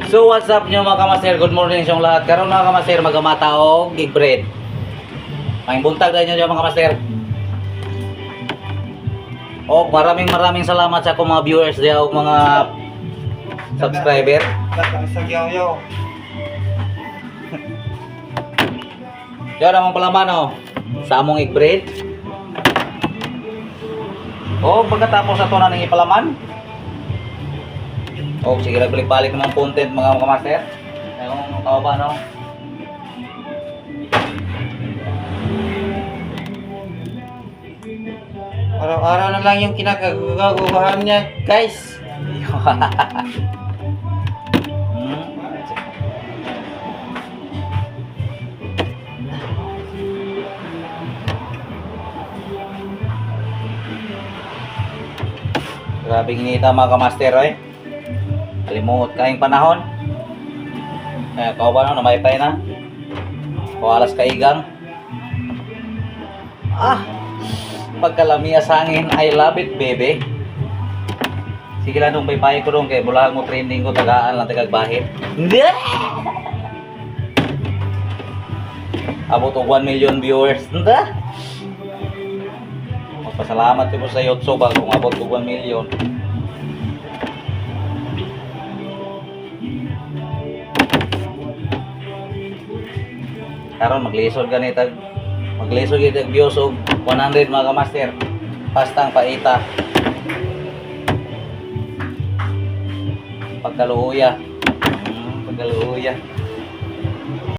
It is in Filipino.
So what's up nyo mga kamaster? Good morning sa lahat. Karon mga kamaster, magamata og gig bread. May buntag na nyo mga kamaster. O maraming salamat sa akong mga viewers diya og mga subscriber. Diyan namang palaman o sa among egg bread. O pagkatapos na ito na nang ipalaman. O sige, nagbalik-balik ng mga content mga kamaster. Ayong tao ba no? Araw-araw na lang yung kinakagaguhan niya, guys. Grabe inita mga kamaster eh. Kalimut kaing panahon. Kau ba no, namaypay na. O alas kaigang. Pagkalamiya sa hangin, I love it, baby. Sige lang nung paypay ko dong, kaya bulang mo trending ko, tagaan lang, tagagbahit. Hindi! Abot og 1 million viewers. Hindi! Magpasalamat ko sa YouTube kung abot og 1 million. Karon maglisod ganito. Maglisod yung views og 100 mga kamaster. Pastang paita. Pagkaluya. Pagkaluya.